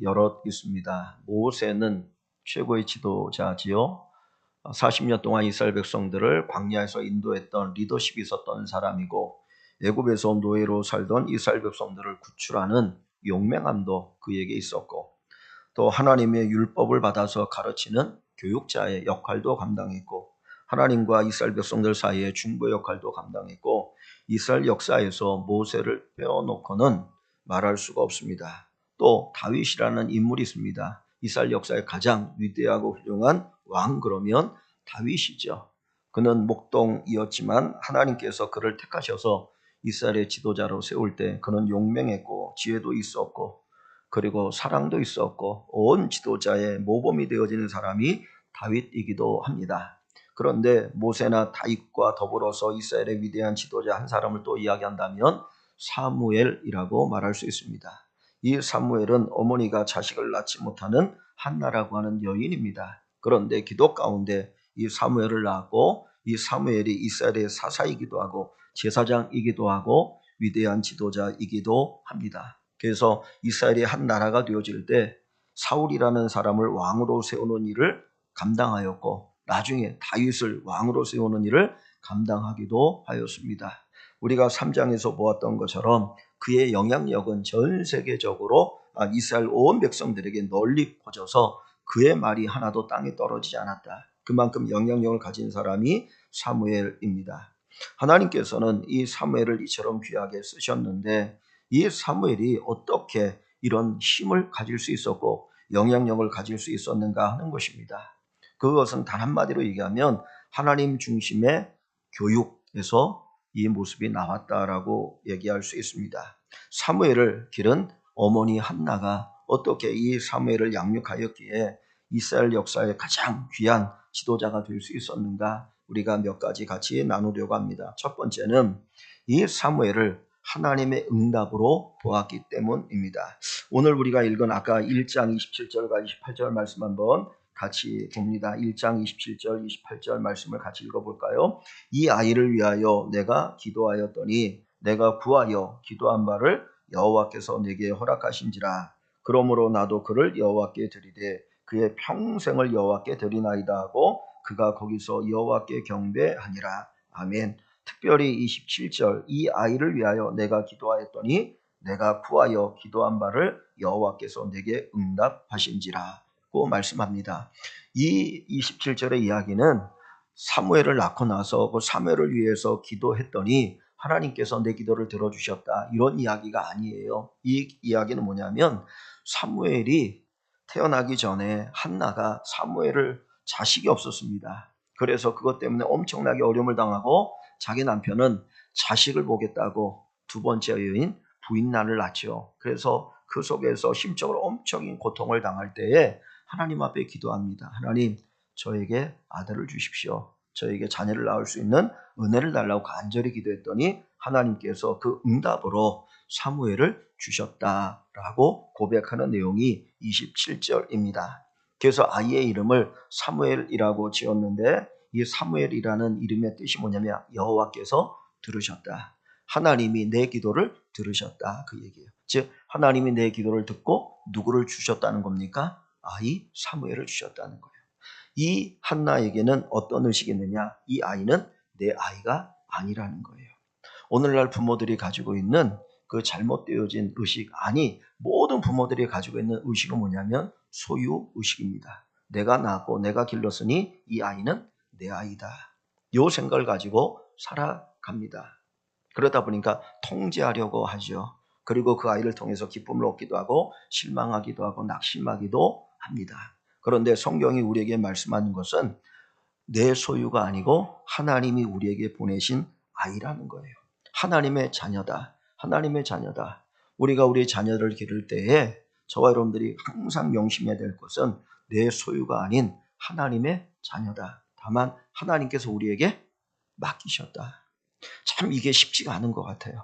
여럿 있습니다. 모세는 최고의 지도자지요. 40년 동안 이스라엘 백성들을 광야에서 인도했던 리더십이 있었던 사람이고, 애굽에서 노예로 살던 이스라엘 백성들을 구출하는 용맹함도 그에게 있었고, 또 하나님의 율법을 받아서 가르치는 교육자의 역할도 감당했고, 하나님과 이스라엘 백성들 사이의 중보 역할도 감당했고, 이스라엘 역사에서 모세를 빼어놓고는 말할 수가 없습니다. 또 다윗이라는 인물이 있습니다. 이스라엘 역사의 가장 위대하고 훌륭한 왕, 그러면 다윗이죠. 그는 목동이었지만 하나님께서 그를 택하셔서 이스라엘의 지도자로 세울 때 그는 용맹했고 지혜도 있었고, 그리고 사랑도 있었고, 온 지도자의 모범이 되어지는 사람이 다윗이기도 합니다. 그런데 모세나 다윗과 더불어서 이스라엘의 위대한 지도자 한 사람을 또 이야기한다면 사무엘이라고 말할 수 있습니다. 이 사무엘은 어머니가 자식을 낳지 못하는 한나라고 하는 여인입니다. 그런데 기도 가운데 이 사무엘을 낳았고, 이 사무엘이 이스라엘의 사사이기도 하고 제사장이기도 하고 위대한 지도자이기도 합니다. 그래서 이스라엘이 한 나라가 되어질 때 사울이라는 사람을 왕으로 세우는 일을 감당하였고, 나중에 다윗을 왕으로 세우는 일을 감당하기도 하였습니다. 우리가 3장에서 보았던 것처럼 그의 영향력은 전 세계적으로 이스라엘 온 백성들에게 널리 퍼져서 그의 말이 하나도 땅에 떨어지지 않았다. 그만큼 영향력을 가진 사람이 사무엘입니다. 하나님께서는 이 사무엘을 이처럼 귀하게 쓰셨는데, 이 사무엘이 어떻게 이런 힘을 가질 수 있었고 영향력을 가질 수 있었는가 하는 것입니다. 그것은 단 한마디로 얘기하면 하나님 중심의 교육에서 이 모습이 나왔다라고 얘기할 수 있습니다. 사무엘을 기른 어머니 한나가 어떻게 이 사무엘을 양육하였기에 이스라엘 역사의 가장 귀한 지도자가 될 수 있었는가, 우리가 몇 가지 같이 나누려고 합니다. 첫 번째는 이 사무엘을 하나님의 응답으로 보았기 때문입니다. 오늘 우리가 읽은 아까 1장 27절과 28절 말씀 한번 같이 봅니다. 1장 27절 28절 말씀을 같이 읽어볼까요? 이 아이를 위하여 내가 기도하였더니 내가 구하여 기도한 바를 여호와께서 내게 허락하신지라. 그러므로 나도 그를 여호와께 드리되 그의 평생을 여호와께 드리나이다 하고 그가 거기서 여호와께 경배하니라. 아멘. 특별히 27절 이 아이를 위하여 내가 기도하였더니 내가 구하여 기도한 바를 여호와께서 내게 응답하신지라고 말씀합니다. 이 27절의 이야기는 사무엘을 낳고 나서 그 사무엘을 위해서 기도했더니 하나님께서 내 기도를 들어주셨다, 이런 이야기가 아니에요. 이 이야기는 뭐냐면 사무엘이 태어나기 전에 한나가 사무엘을 자식이 없었습니다. 그래서 그것 때문에 엄청나게 어려움을 당하고 자기 남편은 자식을 보겠다고 두 번째 여인 부인난을 낳죠. 그래서 그 속에서 심적으로 엄청난 고통을 당할 때에 하나님 앞에 기도합니다. 하나님, 저에게 아들을 주십시오. 저에게 자녀를 낳을 수 있는 은혜를 달라고 간절히 기도했더니 하나님께서 그 응답으로 사무엘을 주셨다라고 고백하는 내용이 27절입니다. 그래서 아이의 이름을 사무엘이라고 지었는데, 이 사무엘이라는 이름의 뜻이 뭐냐면 여호와께서 들으셨다. 하나님이 내 기도를 들으셨다, 그 얘기예요. 즉 하나님이 내 기도를 듣고 누구를 주셨다는 겁니까? 아이 사무엘을 주셨다는 거예요. 이 한나에게는 어떤 의식이 있느냐? 이 아이는 내 아이가 아니라는 거예요. 오늘날 부모들이 가지고 있는 그 잘못되어진 의식, 아니 모든 부모들이 가지고 있는 의식은 뭐냐면 소유 의식입니다. 내가 낳았고 내가 길렀으니 이 아이는 내 아이다. 이 생각을 가지고 살아갑니다. 그러다 보니까 통제하려고 하죠. 그리고 그 아이를 통해서 기쁨을 얻기도 하고 실망하기도 하고 낙심하기도 합니다. 그런데 성경이 우리에게 말씀하는 것은 내 소유가 아니고 하나님이 우리에게 보내신 아이라는 거예요. 하나님의 자녀다. 하나님의 자녀다. 우리가 우리 자녀를 기를 때에 저와 여러분들이 항상 명심해야 될 것은 내 소유가 아닌 하나님의 자녀다. 다만 하나님께서 우리에게 맡기셨다. 참 이게 쉽지가 않은 것 같아요.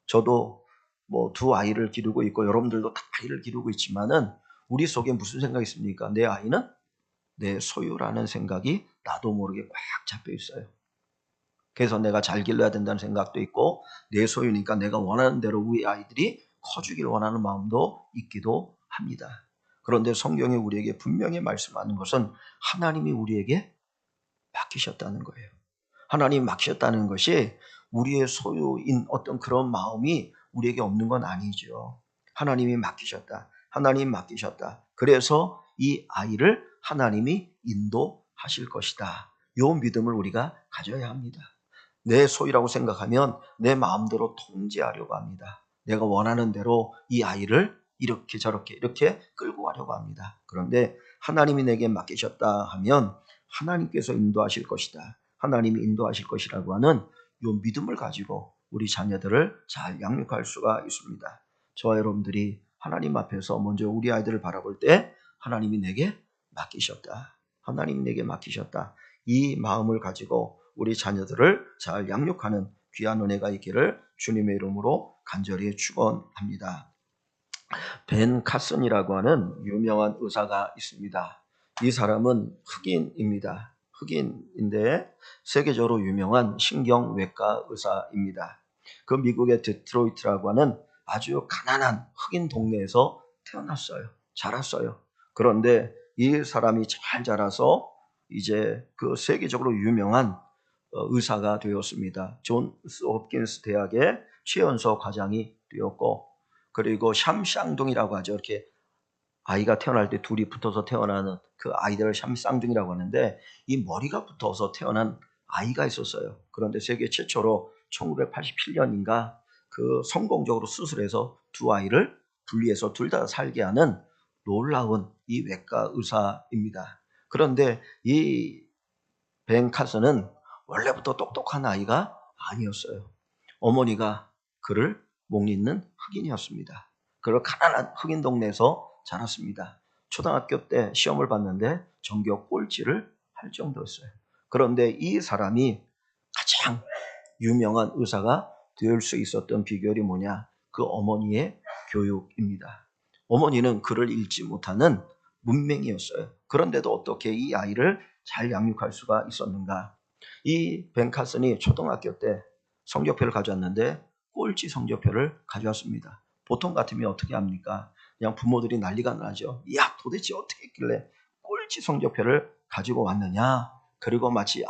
저도 뭐 두 아이를 기르고 있고 여러분들도 다 아이를 기르고 있지만은 우리 속에 무슨 생각이 있습니까? 내 아이는 내 소유라는 생각이 나도 모르게 꽉 잡혀 있어요. 그래서 내가 잘 길러야 된다는 생각도 있고 내 소유니까 내가 원하는 대로 우리 아이들이 커주길 원하는 마음도 있기도 합니다. 그런데 성경이 우리에게 분명히 말씀하는 것은 하나님이 우리에게 맡기셨다는 거예요. 하나님 맡기셨다는 것이 우리의 소유인 어떤 그런 마음이 우리에게 없는 건 아니죠. 하나님이 맡기셨다. 하나님 맡기셨다. 그래서 이 아이를 하나님이 인도하실 것이다. 이 믿음을 우리가 가져야 합니다. 내 소유라고 생각하면 내 마음대로 통제하려고 합니다. 내가 원하는 대로 이 아이를 이렇게 저렇게 이렇게 끌고 가려고 합니다. 그런데 하나님이 내게 맡기셨다 하면 하나님께서 인도하실 것이다. 하나님이 인도하실 것이라고 하는 이 믿음을 가지고 우리 자녀들을 잘 양육할 수가 있습니다. 저와 여러분들이 하나님 앞에서 먼저 우리 아이들을 바라볼 때 하나님이 내게 맡기셨다. 하나님이 내게 맡기셨다. 이 마음을 가지고 우리 자녀들을 잘 양육하는 귀한 은혜가 있기를 주님의 이름으로 간절히 축원합니다. 벤 카슨이라고 하는 유명한 의사가 있습니다. 이 사람은 흑인입니다. 흑인인데 세계적으로 유명한 신경외과 의사입니다. 그 미국의 디트로이트라고 하는 아주 가난한 흑인 동네에서 태어났어요. 자랐어요. 그런데 이 사람이 잘 자라서 이제 그 세계적으로 유명한 의사가 되었습니다. 존스 홉킨스 대학의 최연소 과장이 되었고, 그리고 샴쌍둥이라고 하죠. 이렇게 아이가 태어날 때 둘이 붙어서 태어나는 그 아이들을 샴쌍둥이라고 하는데, 이 머리가 붙어서 태어난 아이가 있었어요. 그런데 세계 최초로 1987년인가 그 성공적으로 수술해서 두 아이를 분리해서 둘 다 살게 하는 놀라운 이 외과 의사입니다. 그런데 이 벤 카슨은 원래부터 똑똑한 아이가 아니었어요. 어머니가 그를 못 잊는 흑인이었습니다. 그리고 가난한 흑인 동네에서 자랐습니다. 초등학교 때 시험을 봤는데 전교 꼴찌를 할 정도였어요. 그런데 이 사람이 가장 유명한 의사가 될 수 있었던 비결이 뭐냐? 그 어머니의 교육입니다. 어머니는 글을 읽지 못하는 문맹이었어요. 그런데도 어떻게 이 아이를 잘 양육할 수가 있었는가? 이 벤 카슨이 초등학교 때 성적표를 가져왔는데 꼴찌 성적표를 가져왔습니다. 보통 같으면 어떻게 합니까? 그냥 부모들이 난리가 나죠. 야, 도대체 어떻게 했길래 꼴찌 성적표를 가지고 왔느냐? 그리고 마치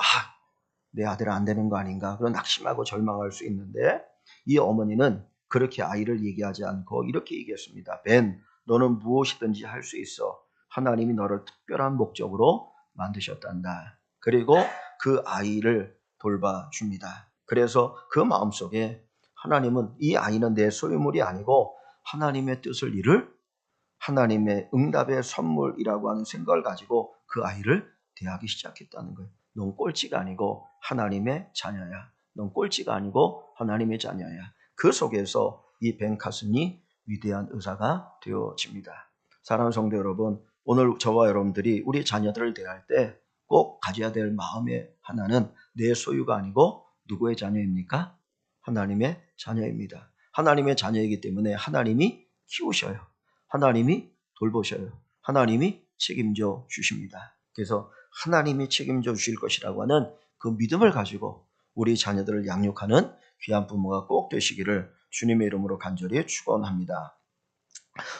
내 아들은 안 되는 거 아닌가? 그런 낙심하고 절망할 수 있는데 이 어머니는 그렇게 아이를 얘기하지 않고 이렇게 얘기했습니다. 벤, 너는 무엇이든지 할 수 있어. 하나님이 너를 특별한 목적으로 만드셨단다. 그리고 그 아이를 돌봐줍니다. 그래서 그 마음속에 하나님은 이 아이는 내 소유물이 아니고 하나님의 뜻을 이룰 하나님의 응답의 선물이라고 하는 생각을 가지고 그 아이를 대하기 시작했다는 거예요. 넌 꼴찌가 아니고 하나님의 자녀야. 넌 꼴찌가 아니고 하나님의 자녀야. 그 속에서 이 벤 카슨이 위대한 의사가 되어집니다. 사랑하는 성도 여러분, 오늘 저와 여러분들이 우리 자녀들을 대할 때 꼭 가져야 될 마음의 하나는 내 소유가 아니고 누구의 자녀입니까? 하나님의 자녀입니다. 하나님의 자녀이기 때문에 하나님이 키우셔요. 하나님이 돌보셔요. 하나님이 책임져 주십니다. 그래서 하나님이 책임져 주실 것이라고 하는 그 믿음을 가지고 우리 자녀들을 양육하는 귀한 부모가 꼭 되시기를 주님의 이름으로 간절히 축원합니다.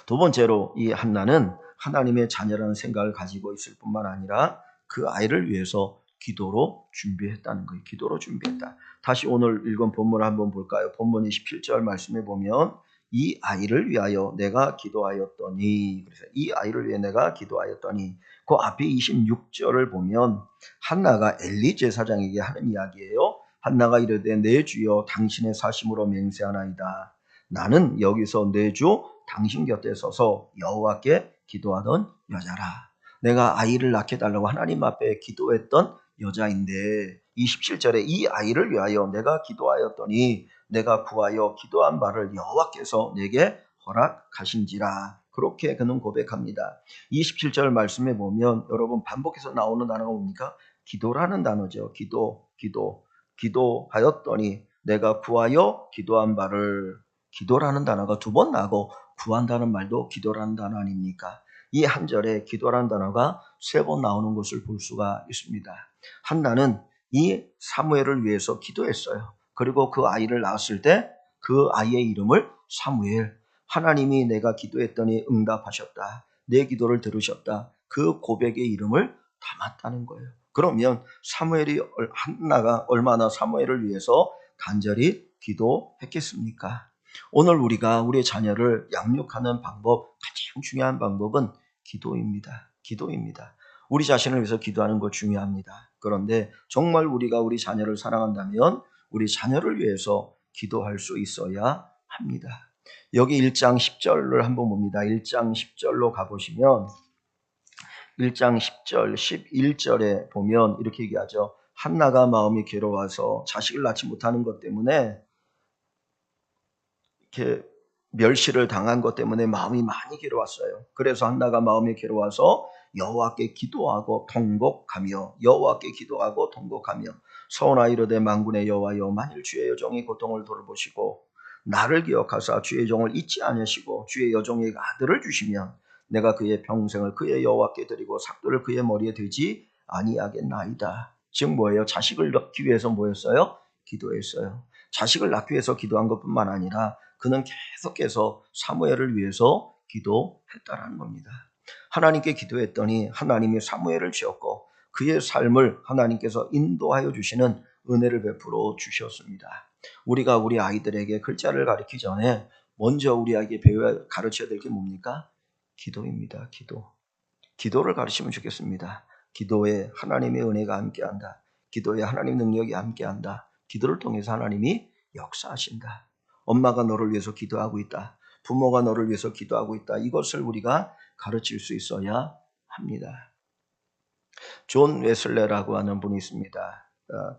두 번째로 이 한나는 하나님의 자녀라는 생각을 가지고 있을 뿐만 아니라 그 아이를 위해서 기도로 준비했다는 거예요. 기도로 준비했다. 다시 오늘 읽은 본문을 한번 볼까요? 본문 27절 말씀에 보면 이 아이를 위하여 내가 기도하였더니, 그래서 이 아이를 위해 내가 기도하였더니, 그 앞에 26절을 보면 한나가 엘리 제사장에게 하는 이야기예요. 한나가 이르되 내 주여 당신의 사심으로 맹세하나이다. 나는 여기서 내 주 당신 곁에 서서 여호와께 기도하던 여자라. 내가 아이를 낳게 달라고 하나님 앞에 기도했던 여자인데 27절에 이 아이를 위하여 내가 기도하였더니 내가 구하여 기도한 바를 여호와께서 내게 허락하신지라. 그렇게 그는 고백합니다. 27절 말씀에 보면 여러분 반복해서 나오는 단어가 뭡니까? 기도라는 단어죠. 기도하였더니 내가 구하여 기도한 바를. 기도라는 단어가 두 번 나오고 구한다는 말도 기도라는 단어 아닙니까? 이 한 절에 기도라는 단어가 세 번 나오는 것을 볼 수가 있습니다. 한나는 이 사무엘을 위해서 기도했어요. 그리고 그 아이를 낳았을 때 그 아이의 이름을 사무엘, 하나님이 내가 기도했더니 응답하셨다. 내 기도를 들으셨다. 그 고백의 이름을 담았다는 거예요. 그러면 한나가 얼마나 사무엘을 위해서 간절히 기도했겠습니까? 오늘 우리가 우리의 자녀를 양육하는 방법, 가장 중요한 방법은 기도입니다. 기도입니다. 우리 자신을 위해서 기도하는 거 중요합니다. 그런데 정말 우리가 우리 자녀를 사랑한다면 우리 자녀를 위해서 기도할 수 있어야 합니다. 여기 1장 10절을 한번 봅니다. 1장 10절로 가보시면 1장 10절, 11절에 보면 이렇게 얘기하죠. 한나가 마음이 괴로워서 자식을 낳지 못하는 것 때문에 이렇게 멸시를 당한 것 때문에 마음이 많이 괴로웠어요. 그래서 한나가 마음이 괴로워서 여호와께 기도하고 통곡하며 서원하 이르되 만군의 여호와여 만일 주의 여종의 고통을 돌보시고 나를 기억하사 주의 종을 잊지 않으시고 주의 여종에게 아들을 주시면 내가 그의 평생을 그의 여호와께 드리고 삭도를 그의 머리에 들지 아니하겠나이다. 즉 뭐예요? 자식을 낳기 위해서 뭐였어요? 기도했어요. 자식을 낳기 위해서 기도한 것뿐만 아니라 그는 계속해서 사무엘을 위해서 기도했다라는 겁니다. 하나님께 기도했더니 하나님이 사무엘을 지었고 그의 삶을 하나님께서 인도하여 주시는 은혜를 베풀어 주셨습니다. 우리가 우리 아이들에게 글자를 가르치기 전에 먼저 우리에게 가르쳐야 될 게 뭡니까? 기도입니다. 기도를 가르치면 좋겠습니다. 기도에 하나님의 은혜가 함께한다. 기도에 하나님 능력이 함께한다. 기도를 통해서 하나님이 역사하신다. 엄마가 너를 위해서 기도하고 있다. 부모가 너를 위해서 기도하고 있다. 이것을 우리가 가르칠 수 있어야 합니다. 존 웨슬레라고 하는 분이 있습니다.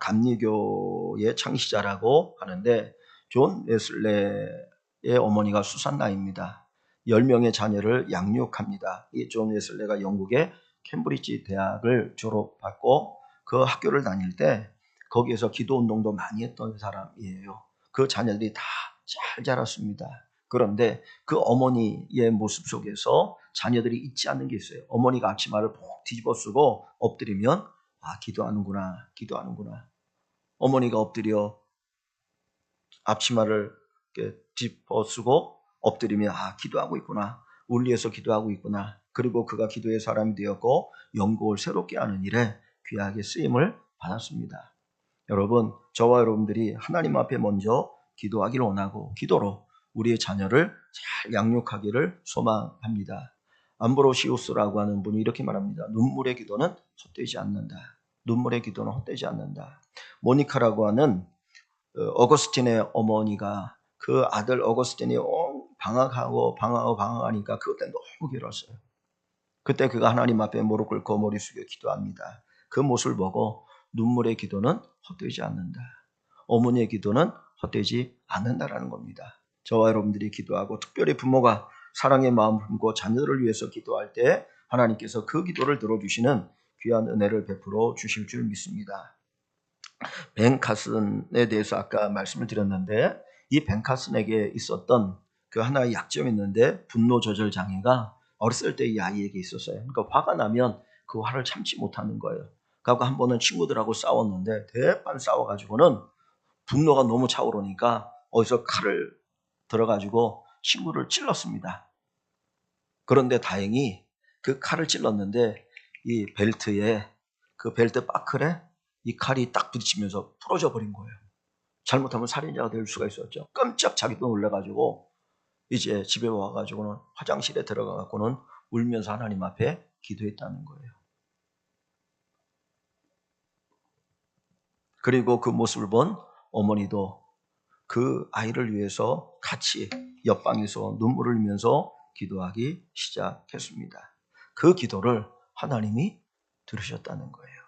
감리교의 창시자라고 하는데 존 웨슬레의 어머니가 수산나입니다. 10명의 자녀를 양육합니다. 이 존 웨슬레가 영국의 캠브리지 대학을 졸업하고 그 학교를 다닐 때 거기에서 기도 운동도 많이 했던 사람이에요. 그 자녀들이 다 잘 자랐습니다. 그런데 그 어머니의 모습 속에서 자녀들이 잊지 않는 게 있어요. 어머니가 앞치마를 푹 뒤집어 쓰고 엎드리면 기도하는구나. 어머니가 엎드려 앞치마를 뒤집어 쓰고 엎드리면 기도하고 있구나. 울리에서 기도하고 있구나. 그리고 그가 기도의 사람이 되었고 영국을 새롭게 하는 일에 귀하게 쓰임을 받았습니다. 여러분, 저와 여러분들이 하나님 앞에 먼저 기도하기를 원하고 기도로 우리의 자녀를 잘 양육하기를 소망합니다. 암브로시우스라고 하는 분이 이렇게 말합니다. 눈물의 기도는 헛되지 않는다. 모니카라고 하는 어거스틴의 어머니가 그 아들 어거스틴이 방황하니까 그것 때문에 너무 괴로웠어요. 그때 그가 하나님 앞에 무릎 꿇고 머리 숙여 기도합니다. 그 모습을 보고 눈물의 기도는 헛되지 않는다. 어머니의 기도는 헛되지 않는다라는 겁니다. 저와 여러분들이 기도하고 특별히 부모가 사랑의 마음을 품고 자녀들을 위해서 기도할 때 하나님께서 그 기도를 들어주시는 귀한 은혜를 베풀어 주실 줄 믿습니다. 벤 카슨에 대해서 아까 말씀을 드렸는데 이 벤 카슨에게 있었던 그 하나의 약점이 있는데 분노 조절 장애가 어렸을 때 이 아이에게 있었어요. 그러니까 화가 나면 그 화를 참지 못하는 거예요. 그리고 한 번은 친구들하고 싸웠는데 대판 싸워가지고는 분노가 너무 차오르니까 어디서 칼을 들어가지고 친구를 찔렀습니다. 그런데 다행히 그 칼을 찔렀는데 이 벨트에 그 벨트 바클에 이 칼이 딱 부딪히면서 풀어져 버린 거예요. 잘못하면 살인자가 될 수가 있었죠. 깜짝 자기도 놀라가지고 이제 집에 와가지고는 화장실에 들어가갖고는 울면서 하나님 앞에 기도했다는 거예요. 그리고 그 모습을 본 어머니도 그 아이를 위해서 같이 옆방에서 눈물을 흘리면서 기도하기 시작했습니다. 그 기도를 하나님이 들으셨다는 거예요.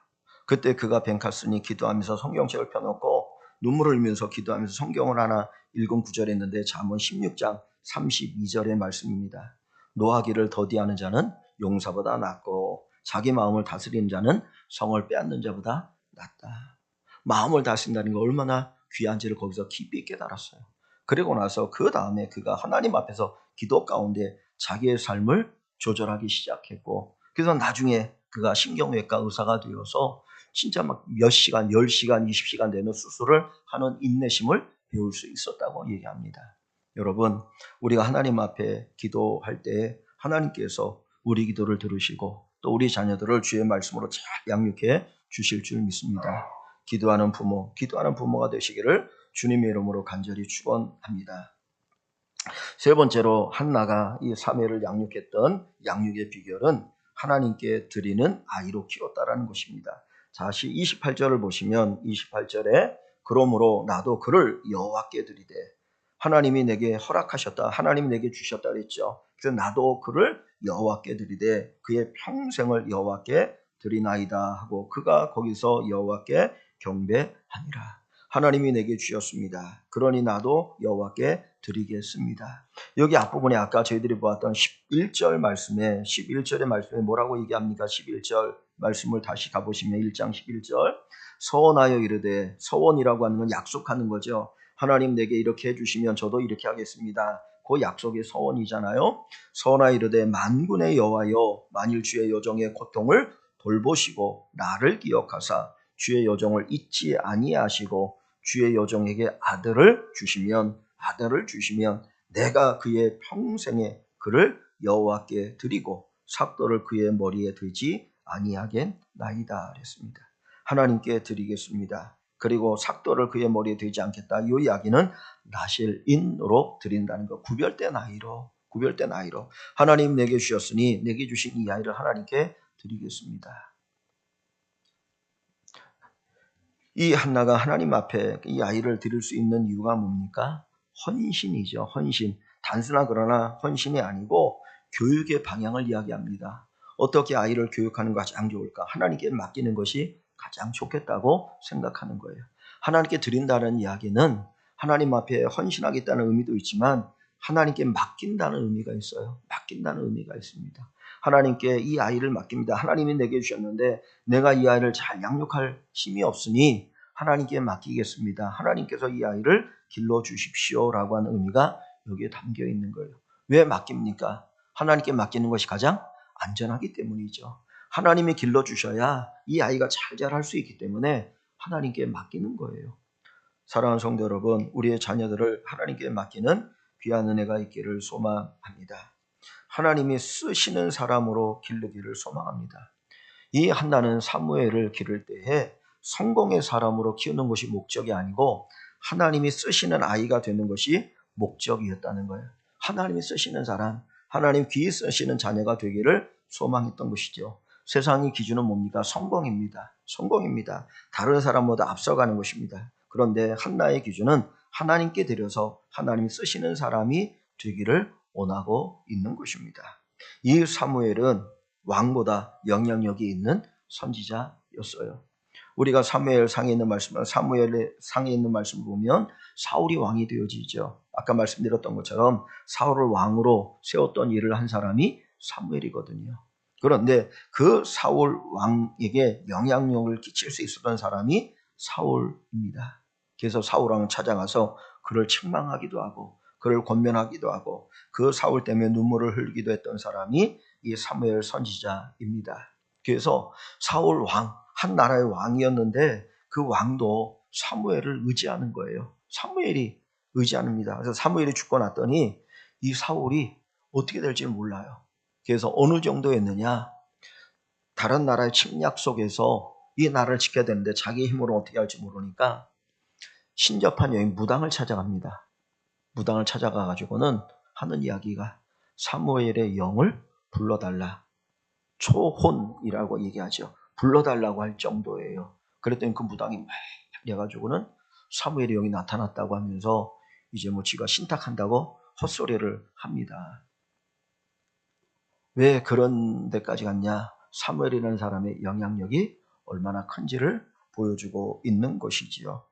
그때 그가 벤카슨이 기도하면서 성경책을 펴놓고 눈물을 흘리면서 기도하면서 성경을 하나 읽은 구절이 있는데 잠언 16장 32절의 말씀입니다. 노하기를 더디하는 자는 용사보다 낫고 자기 마음을 다스리는 자는 성을 빼앗는 자보다 낫다. 마음을 다스린다는 게 얼마나 귀한지를 거기서 깊이 깨달았어요. 그리고 나서 그 다음에 그가 하나님 앞에서 기도 가운데 자기의 삶을 조절하기 시작했고 그래서 나중에 그가 신경외과 의사가 되어서 진짜 막 몇 시간, 10시간, 20시간 되는 수술을 하는 인내심을 배울 수 있었다고 얘기합니다. 여러분, 우리가 하나님 앞에 기도할 때 하나님께서 우리 기도를 들으시고 또 우리 자녀들을 주의 말씀으로 잘 양육해 주실 줄 믿습니다. 기도하는 부모가 되시기를 주님의 이름으로 간절히 축원합니다. 세 번째로 한나가 이 사무엘을 양육했던 양육의 비결은 하나님께 드리는 아이로 키웠다라는 것입니다. 자, 28절을 보시면 28절에 그러므로 나도 그를 여호와께 드리되 하나님이 내게 허락하셨다. 하나님이 내게 주셨다 그랬죠. 그래서 나도 그를 여호와께 드리되 그의 평생을 여호와께 드리나이다 하고 그가 거기서 여호와께 경배하니라. 하나님이 내게 주셨습니다. 그러니 나도 여호와께 드리겠습니다. 여기 앞부분에 아까 저희들이 보았던 11절의 말씀에 뭐라고 얘기합니까? 11절 말씀을 다시 가보시면 1장 11절 서원하여 이르되, 서원이라고 하는 건 약속하는 거죠. 하나님 내게 이렇게 해주시면 저도 이렇게 하겠습니다. 그 약속의 서원이잖아요. 서원하여 이르되 만군의 여호와여 만일 주의 여종의 고통을 돌보시고 나를 기억하사 주의 여종을 잊지 아니하시고 주의 여종에게 아들을 주시면 내가 그의 평생에 그를 여호와께 드리고 삭도를 그의 머리에 들지 아니하겠나이다 그랬습니다. 하나님께 드리겠습니다. 그리고 삭도를 그의 머리에 들지 않겠다. 이 이야기는 나실인으로 드린다는 것. 구별된 아이로 하나님 내게 주셨으니 내게 주신 이 아이를 하나님께 드리겠습니다. 이 한나가 하나님 앞에 이 아이를 드릴 수 있는 이유가 뭡니까? 헌신이죠. 헌신. 단순한 그러나 헌신이 아니고 교육의 방향을 이야기합니다. 어떻게 아이를 교육하는 게 가장 좋을까? 하나님께 맡기는 것이 가장 좋겠다고 생각하는 거예요. 하나님께 드린다는 이야기는 하나님 앞에 헌신하겠다는 의미도 있지만 하나님께 맡긴다는 의미가 있어요. 맡긴다는 의미가 있습니다. 하나님께 이 아이를 맡깁니다. 하나님이 내게 주셨는데 내가 이 아이를 잘 양육할 힘이 없으니 하나님께 맡기겠습니다. 하나님께서 이 아이를 길러주십시오라고 하는 의미가 여기에 담겨 있는 거예요. 왜 맡깁니까? 하나님께 맡기는 것이 가장 안전하기 때문이죠. 하나님이 길러주셔야 이 아이가 잘 자랄 수 있기 때문에 하나님께 맡기는 거예요. 사랑하는 성도 여러분, 우리의 자녀들을 하나님께 맡기는 귀한 은혜가 있기를 소망합니다. 하나님이 쓰시는 사람으로 기르기를 소망합니다. 이 한나는 사무엘을 기를 때에 성공의 사람으로 키우는 것이 목적이 아니고 하나님이 쓰시는 아이가 되는 것이 목적이었다는 거예요. 하나님이 쓰시는 사람, 하나님 귀히 쓰시는 자녀가 되기를 소망했던 것이죠. 세상의 기준은 뭡니까? 성공입니다. 다른 사람보다 앞서가는 것입니다. 그런데 한나의 기준은 하나님께 드려서 하나님이 쓰시는 사람이 되기를 원하고 있는 것입니다. 이 사무엘은 왕보다 영향력이 있는 선지자였어요. 우리가 사무엘 상에 있는 말씀을 보면 사울이 왕이 되어지죠. 아까 말씀드렸던 것처럼 사울을 왕으로 세웠던 일을 한 사람이 사무엘이거든요. 그런데 그 사울 왕에게 영향력을 끼칠 수 있었던 사람이 사울입니다. 그래서 사울 왕을 찾아가서 그를 책망하기도 하고 그를 권면하기도 하고 그 사울 때문에 눈물을 흘리기도 했던 사람이 이 사무엘 선지자입니다. 그래서 사울 왕, 한 나라의 왕이었는데 그 왕도 사무엘을 의지하는 거예요. 사무엘이 의지합니다. 그래서 사무엘이 죽고 났더니 이 사울이 어떻게 될지 몰라요. 그래서 어느 정도였느냐? 다른 나라의 침략 속에서 이 나라를 지켜야 되는데 자기 힘으로 어떻게 할지 모르니까 신접한 여인 무당을 찾아갑니다. 무당을 찾아가 가지고는 하는 이야기가 사무엘의 영을 불러달라. 초혼이라고 얘기하죠. 불러달라고 할 정도예요. 그랬더니 그 무당이 막 해가지고는 사무엘의 영이 나타났다고 하면서 이제 뭐 지가 신탁한다고 헛소리를 합니다. 왜 그런 데까지 갔냐? 사무엘이라는 사람의 영향력이 얼마나 큰지를 보여주고 있는 것이지요.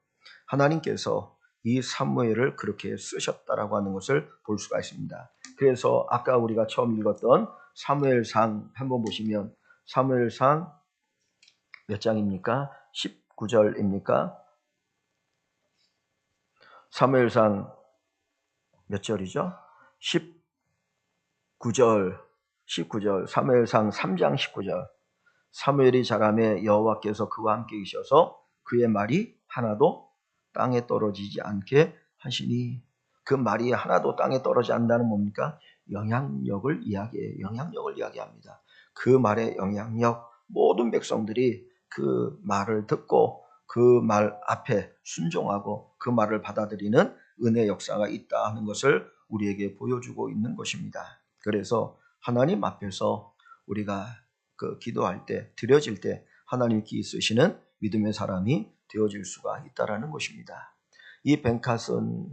하나님께서 이 사무엘을 그렇게 쓰셨다라고 하는 것을 볼 수가 있습니다. 그래서 아까 우리가 처음 읽었던 사무엘상 한번 보시면 사무엘상 몇 장입니까? 19절입니까? 사무엘상 몇 절이죠? 19절 사무엘상 3장 19절 사무엘이 자라매 여호와께서 그와 함께 계셔서 그의 말이 하나도 땅에 떨어지지 않게 하시니 그 말이 하나도 땅에 떨어지지 않는다는 뭡니까? 영향력을 이야기해요. 영향력을 이야기합니다. 그 말의 영향력, 모든 백성들이 그 말을 듣고 그 말 앞에 순종하고 그 말을 받아들이는 은혜 역사가 있다 하는 것을 우리에게 보여주고 있는 것입니다. 그래서 하나님 앞에서 우리가 그 기도할 때, 드려질 때 하나님께 쓰시는 믿음의 사람이 되어질 수가 있다라는 것입니다. 이 벤카슨도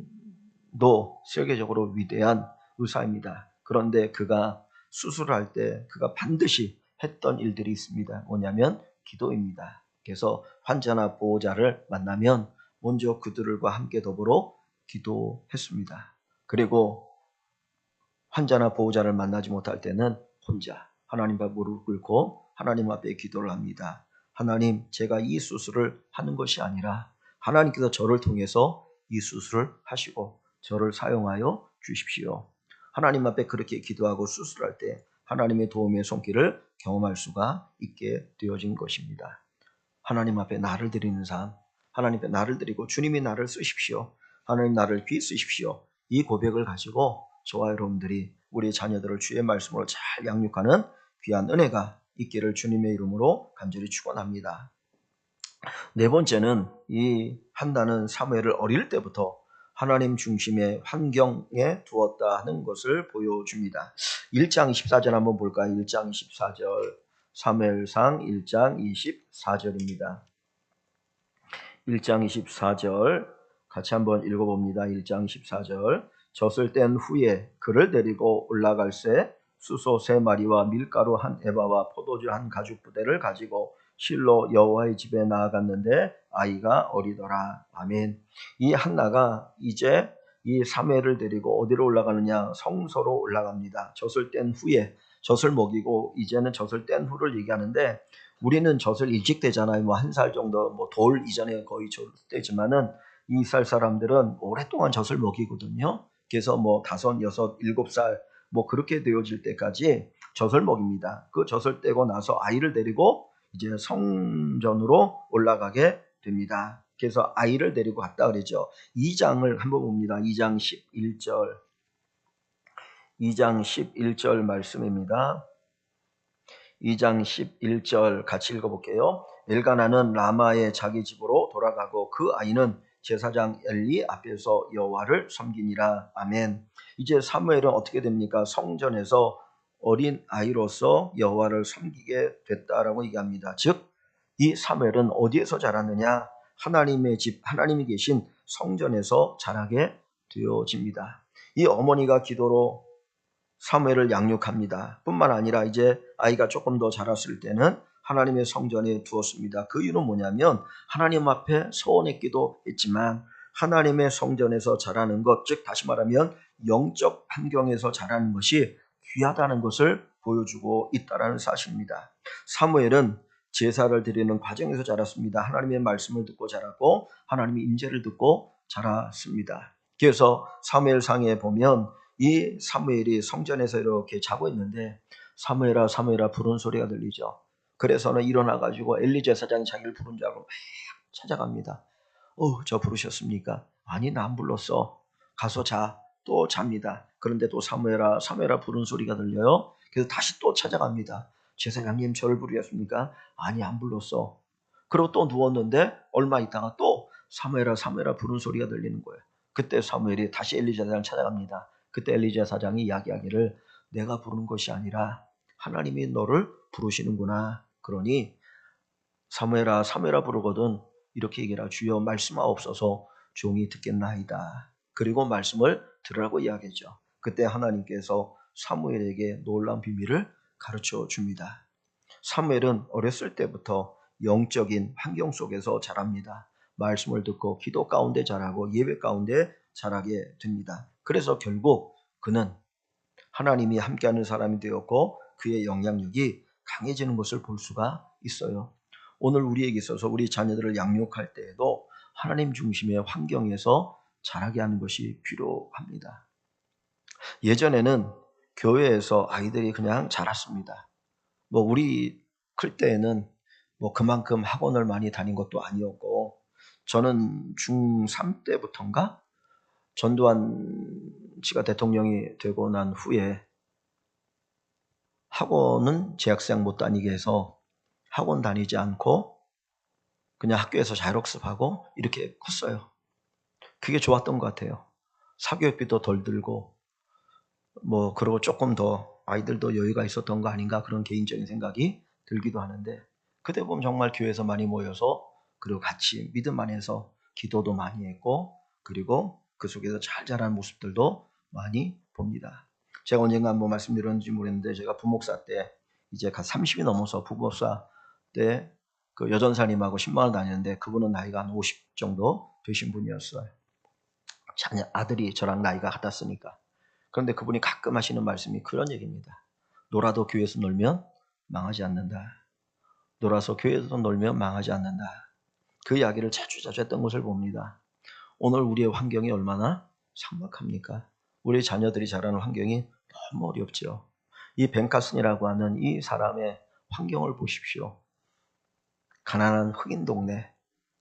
세계적으로 위대한 의사입니다. 그런데 그가 수술할 때 그가 반드시 했던 일들이 있습니다. 뭐냐면 기도입니다. 그래서 환자나 보호자를 만나면 먼저 그들과 함께 더불어 기도했습니다. 그리고 환자나 보호자를 만나지 못할 때는 혼자 하나님 앞에 무릎 꿇고 하나님 앞에 기도를 합니다. 하나님, 제가 이 수술을 하는 것이 아니라 하나님께서 저를 통해서 이 수술을 하시고 저를 사용하여 주십시오. 하나님 앞에 그렇게 기도하고 수술할 때 하나님의 도움의 손길을 경험할 수가 있게 되어진 것입니다. 하나님 앞에 나를 드리는 삶, 하나님 앞에 나를 드리고 주님이 나를 쓰십시오. 하나님 나를 귀 쓰십시오. 이 고백을 가지고 저와 여러분들이 우리 자녀들을 주의 말씀으로 잘 양육하는 귀한 은혜가 있기를 주님의 이름으로 간절히 축원합니다. 네 번째는 이 한나는 사무엘을 어릴 때부터 하나님 중심의 환경에 두었다 하는 것을 보여줍니다. 1장 24절 한번 볼까요? 1장 24절 사무엘상 1장 24절입니다. 1장 24절 같이 한번 읽어봅니다. 1장 24절 젖을 뗀 후에 그를 데리고 올라갈새 수소 3마리와 밀가루 1에바와 포도주 1가죽부대를 가지고 실로 여호와의 집에 나아갔는데 아이가 어리더라. 아멘. 이 한나가 이제 이 사무엘을 데리고 어디로 올라가느냐? 성소로 올라갑니다. 젖을 뗀 후에 젖을 먹이고 이제는 젖을 뗀 후를 얘기하는데 우리는 젖을 일찍 떼잖아요. 뭐 1살 정도, 뭐 돌 이전에 거의 젖을 떼지만은 이스라엘 사람들은 오랫동안 젖을 먹이거든요. 그래서 뭐 5, 6, 7살 뭐 그렇게 되어질 때까지 젖을 먹입니다. 그 젖을 떼고 나서 아이를 데리고 이제 성전으로 올라가게 됩니다. 그래서 아이를 데리고 갔다 그러죠. 2장을 한번 봅니다. 2장 11절. 2장 11절 말씀입니다. 2장 11절 같이 읽어볼게요. 엘가나는 라마의 자기 집으로 돌아가고 그 아이는 제사장 엘리 앞에서 여호와를 섬기니라. 아멘. 이제 사무엘은 어떻게 됩니까? 성전에서 어린 아이로서 여호와를 섬기게 됐다라고 얘기합니다. 즉, 이 사무엘은 어디에서 자랐느냐? 하나님의 집, 하나님이 계신 성전에서 자라게 되어집니다. 이 어머니가 기도로 사무엘을 양육합니다. 뿐만 아니라 이제 아이가 조금 더 자랐을 때는 하나님의 성전에 두었습니다. 그 이유는 뭐냐면 하나님 앞에 서원했기도 했지만 하나님의 성전에서 자라는 것, 즉 다시 말하면 영적 환경에서 자라는 것이 귀하다는 것을 보여주고 있다는 사실입니다. 사무엘은 제사를 드리는 과정에서 자랐습니다. 하나님의 말씀을 듣고 자랐고 하나님의 임재를 듣고 자랐습니다. 그래서 사무엘상에 보면 이 사무엘이 성전에서 이렇게 자고 있는데 사무엘아 사무엘아 부르는 소리가 들리죠. 그래서는 일어나가지고 엘리 제사장이 자기를 부른 줄 알고 막 찾아갑니다. 저 부르셨습니까? 아니 나 안 불렀어. 가서 자. 또 잡니다. 그런데 또 사무엘아 사무엘아 부르는 소리가 들려요. 그래서 다시 또 찾아갑니다. 제사장님 저를 부르셨습니까? 아니 안 불렀어. 그리고 또 누웠는데 얼마 있다가 또 사무엘아 사무엘아 부르는 소리가 들리는 거예요. 그때 사무엘이 다시 엘리 제사장을 찾아갑니다. 그때 엘리 제사장이 이야기하기를 내가 부르는 것이 아니라 하나님이 너를 부르시는구나. 그러니 사무엘아 사무엘아 부르거든 이렇게 얘기해라. 주여 말씀하옵소서 종이 듣겠나이다. 그리고 말씀을 들으라고 이야기했죠. 그때 하나님께서 사무엘에게 놀라운 비밀을 가르쳐 줍니다. 사무엘은 어렸을 때부터 영적인 환경 속에서 자랍니다. 말씀을 듣고 기도 가운데 자라고 예배 가운데 자라게 됩니다. 그래서 결국 그는 하나님이 함께하는 사람이 되었고 그의 영향력이 강해지는 것을 볼 수가 있어요. 오늘 우리에게 있어서 우리 자녀들을 양육할 때에도 하나님 중심의 환경에서 자라게 하는 것이 필요합니다. 예전에는 교회에서 아이들이 그냥 자랐습니다. 뭐 우리 클 때에는 뭐 그만큼 학원을 많이 다닌 것도 아니었고 저는 중3 때부터인가 전두환 씨가 대통령이 되고 난 후에 학원은 재학생 못 다니게 해서 학원 다니지 않고 그냥 학교에서 자율학습하고 이렇게 컸어요. 그게 좋았던 것 같아요. 사교육비도 덜 들고 그리고 조금 더 아이들도 여유가 있었던 거 아닌가 그런 개인적인 생각이 들기도 하는데, 그때 보면 정말 교회에서 많이 모여서 그리고 같이 믿음 안에서 기도도 많이 했고 그리고 그 속에서 잘 자란 모습들도 많이 봅니다. 제가 언젠가 한번 말씀드렸는지 모르겠는데, 제가 부목사 때 이제 갓 30이 넘어서 부목사 때 그 여전사님하고 신방을 다녔는데, 그분은 나이가 한 50 정도 되신 분이었어요. 아들이 저랑 나이가 같았으니까. 그런데 그분이 가끔 하시는 말씀이 그런 얘기입니다. 놀아도 교회에서 놀면 망하지 않는다. 놀아서 교회에서 놀면 망하지 않는다. 그 이야기를 자주 했던 것을 봅니다. 오늘 우리의 환경이 얼마나 삭막합니까? 우리 자녀들이 자라는 환경이 너무 어렵죠. 이 벤카슨이라고 하는 이 사람의 환경을 보십시오. 가난한 흑인 동네,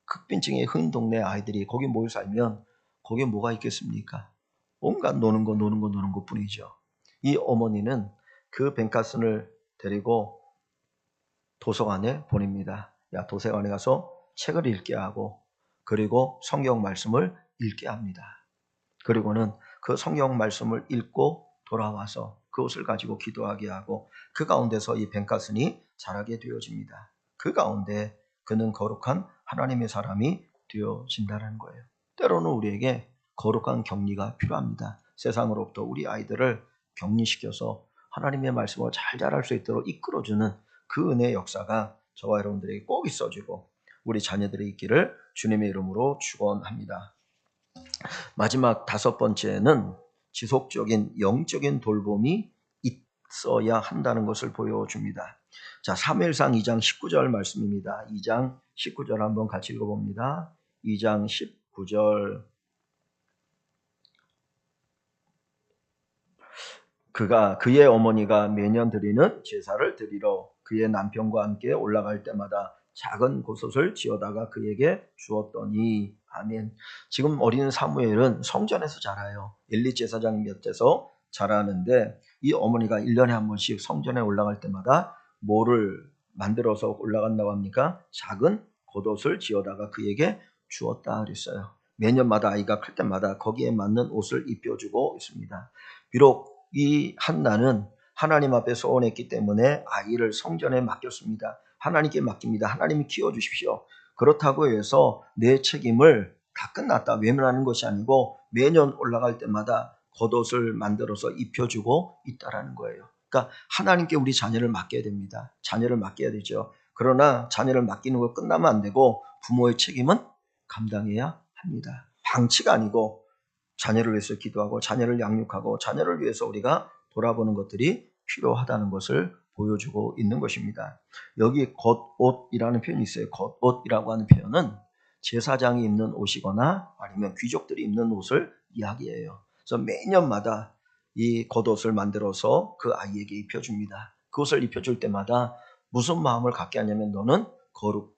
극빈층의 흑인 동네 아이들이 거기 모여 살면 거기에 뭐가 있겠습니까? 온갖 노는 것 뿐이죠. 이 어머니는 그 벤카슨을 데리고 도서관에 보냅니다. 야, 도서관에 가서 책을 읽게 하고 그리고 성경 말씀을 읽게 합니다. 그리고는 그 성경 말씀을 읽고 돌아와서 그것을 가지고 기도하게 하고 그 가운데서 이 벤카슨이 자라게 되어집니다. 그 가운데 그는 거룩한 하나님의 사람이 되어진다는 거예요. 때로는 우리에게 거룩한 격리가 필요합니다. 세상으로부터 우리 아이들을 격리시켜서 하나님의 말씀을 잘 자랄 수 있도록 이끌어주는 그 은혜의 역사가 저와 여러분들에게 꼭 있어지고 우리 자녀들이 있기를 주님의 이름으로 축원합니다. 마지막 5번째는 지속적인 영적인 돌봄이 있어야 한다는 것을 보여줍니다. 자, 사무엘상 2장 19절 말씀입니다. 2장 19절 한번 같이 읽어봅니다. 2장 19절. 그의 어머니가 매년 드리는 제사를 드리러 그의 남편과 함께 올라갈 때마다 작은 곳을 지어다가 그에게 주었더니. 아멘. 지금 어린 사무엘은 성전에서 자라요. 엘리 제사장 곁에서 자라는데 이 어머니가 1년에 한 번씩 성전에 올라갈 때마다 뭐를 만들어서 올라간다고 합니까? 작은 겉옷을 지어다가 그에게 주었다 그랬어요. 매년마다 아이가 클 때마다 거기에 맞는 옷을 입혀주고 있습니다. 비록 이 한나는 하나님 앞에 소원했기 때문에 아이를 성전에 맡겼습니다. 하나님께 맡깁니다. 하나님이 키워주십시오. 그렇다고 해서 내 책임을 다 끝났다 외면하는 것이 아니고 매년 올라갈 때마다 겉옷을 만들어서 입혀주고 있다라는 거예요. 그러니까 하나님께 우리 자녀를 맡겨야 됩니다. 자녀를 맡겨야 되죠. 그러나 자녀를 맡기는 거 끝나면 안 되고 부모의 책임은 감당해야 합니다. 방치가 아니고 자녀를 위해서 기도하고 자녀를 양육하고 자녀를 위해서 우리가 돌아보는 것들이 필요하다는 것을 보여주고 있는 것입니다. 여기 겉옷이라는 표현이 있어요. 겉옷이라고 하는 표현은 제사장이 입는 옷이거나 아니면 귀족들이 입는 옷을 이야기해요. 그래서 매년마다 이 겉옷을 만들어서 그 아이에게 입혀줍니다. 그것을 입혀줄 때마다 무슨 마음을 갖게 하냐면 너는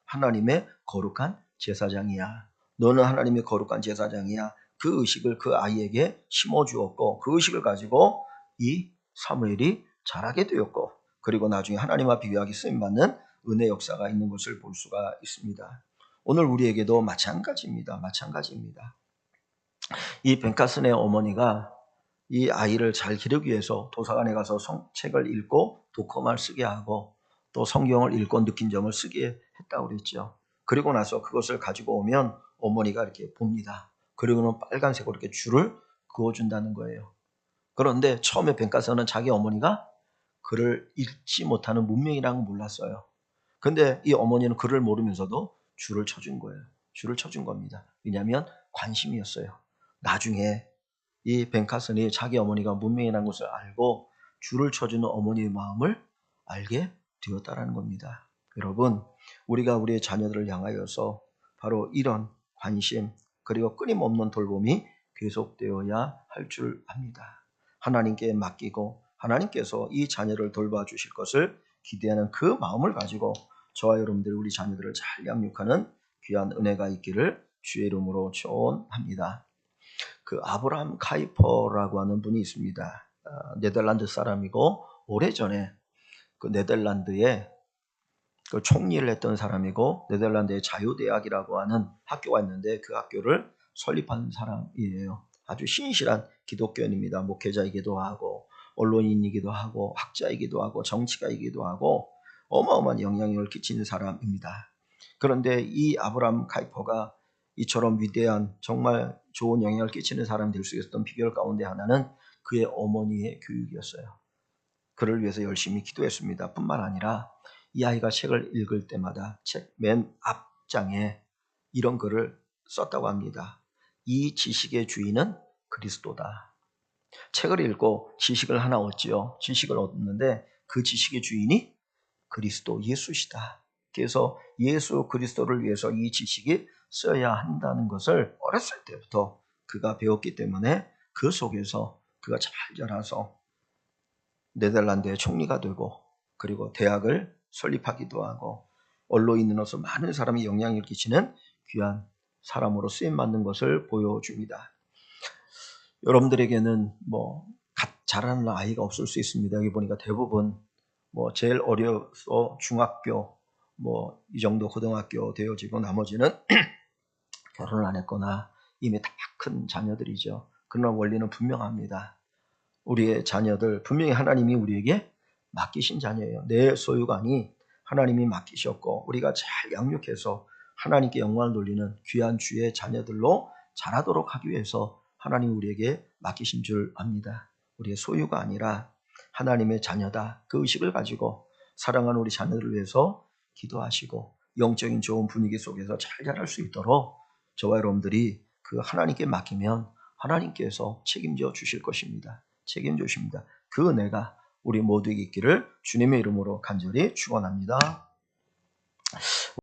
하나님의 거룩한 제사장이야. 너는 하나님의 거룩한 제사장이야. 그 의식을 그 아이에게 심어주었고 그 의식을 가지고 이 사무엘이 자라게 되었고 그리고 나중에 하나님 앞에 귀하게 쓰임받는 은혜 역사가 있는 것을 볼 수가 있습니다. 오늘 우리에게도 마찬가지입니다. 이 벤카슨의 어머니가 이 아이를 잘 기르기 위해서 도서관에 가서 책을 읽고 독후감을 쓰게 하고 또 성경을 읽고 느낀 점을 쓰게 했다고 그랬죠. 그리고 나서 그것을 가지고 오면 어머니가 이렇게 봅니다. 그리고는 빨간색으로 이렇게 줄을 그어준다는 거예요. 그런데 처음에 벤카슨은 자기 어머니가 글을 읽지 못하는 문명이라는 걸 몰랐어요. 근데 이 어머니는 글을 모르면서도 줄을 쳐준 거예요. 줄을 쳐준 겁니다. 왜냐하면 관심이었어요. 나중에 이 벤카슨이 자기 어머니가 문명이라는 것을 알고 줄을 쳐주는 어머니의 마음을 알게 되었다라는 겁니다. 여러분, 우리가 우리의 자녀들을 향하여서 바로 이런 관심 그리고 끊임없는 돌봄이 계속되어야 할 줄 압니다. 하나님께 맡기고 하나님께서 이 자녀를 돌봐 주실 것을 기대하는 그 마음을 가지고 저와 여러분들이 우리 자녀들을 잘 양육하는 귀한 은혜가 있기를 주의 이름으로 축원합니다. 그 아브라함 카이퍼라고 하는 분이 있습니다. 네덜란드 사람이고 오래전에 그 네덜란드에 그 총리를 했던 사람이고 네덜란드의 자유대학이라고 하는 학교가 있는데 그 학교를 설립한 사람이에요. 아주 신실한 기독교인입니다. 목회자이기도 하고 언론인이기도 하고 학자이기도 하고 정치가이기도 하고 어마어마한 영향력을 끼치는 사람입니다. 그런데 이 아브라함 카이퍼가 이처럼 위대한 정말 좋은 영향을 끼치는 사람이 될 수 있었던 비결 가운데 하나는 그의 어머니의 교육이었어요. 그를 위해서 열심히 기도했습니다. 뿐만 아니라 이 아이가 책을 읽을 때마다 책 맨 앞장에 이런 글을 썼다고 합니다. 이 지식의 주인은 그리스도다. 책을 읽고 지식을 하나 얻지요. 지식을 얻는데 그 지식의 주인이 그리스도 예수시다. 그래서 예수 그리스도를 위해서 이 지식이 써야 한다는 것을 어렸을 때부터 그가 배웠기 때문에 그 속에서 그가 잘 자라서 네덜란드의 총리가 되고 그리고 대학을 설립하기도 하고 언론인으로서 많은 사람이 영향을 끼치는 귀한 사람으로 쓰임받는 것을 보여줍니다. 여러분들에게는 잘하는 아이가 없을 수 있습니다. 여기 보니까 대부분 제일 어려서 중학교 이 정도 고등학교 되어지고 나머지는 결혼을 안 했거나 이미 다 큰 자녀들이죠. 그러나 원리는 분명합니다. 우리의 자녀들 분명히 하나님이 우리에게 맡기신 자녀예요. 내 소유가 아닌 하나님이 맡기셨고 우리가 잘 양육해서 하나님께 영광을 돌리는 귀한 주의 자녀들로 자라도록 하기 위해서 하나님이 우리에게 맡기신 줄 압니다. 우리의 소유가 아니라 하나님의 자녀다. 그 의식을 가지고 사랑하는 우리 자녀들을 위해서 기도하시고 영적인 좋은 분위기 속에서 잘 자랄 수 있도록 저와 여러분들이 그 하나님께 맡기면 하나님께서 책임져 주실 것입니다. 책임져 주십니다. 그 은혜가 우리 모두에게 있기를 주님의 이름으로 간절히 축원합니다.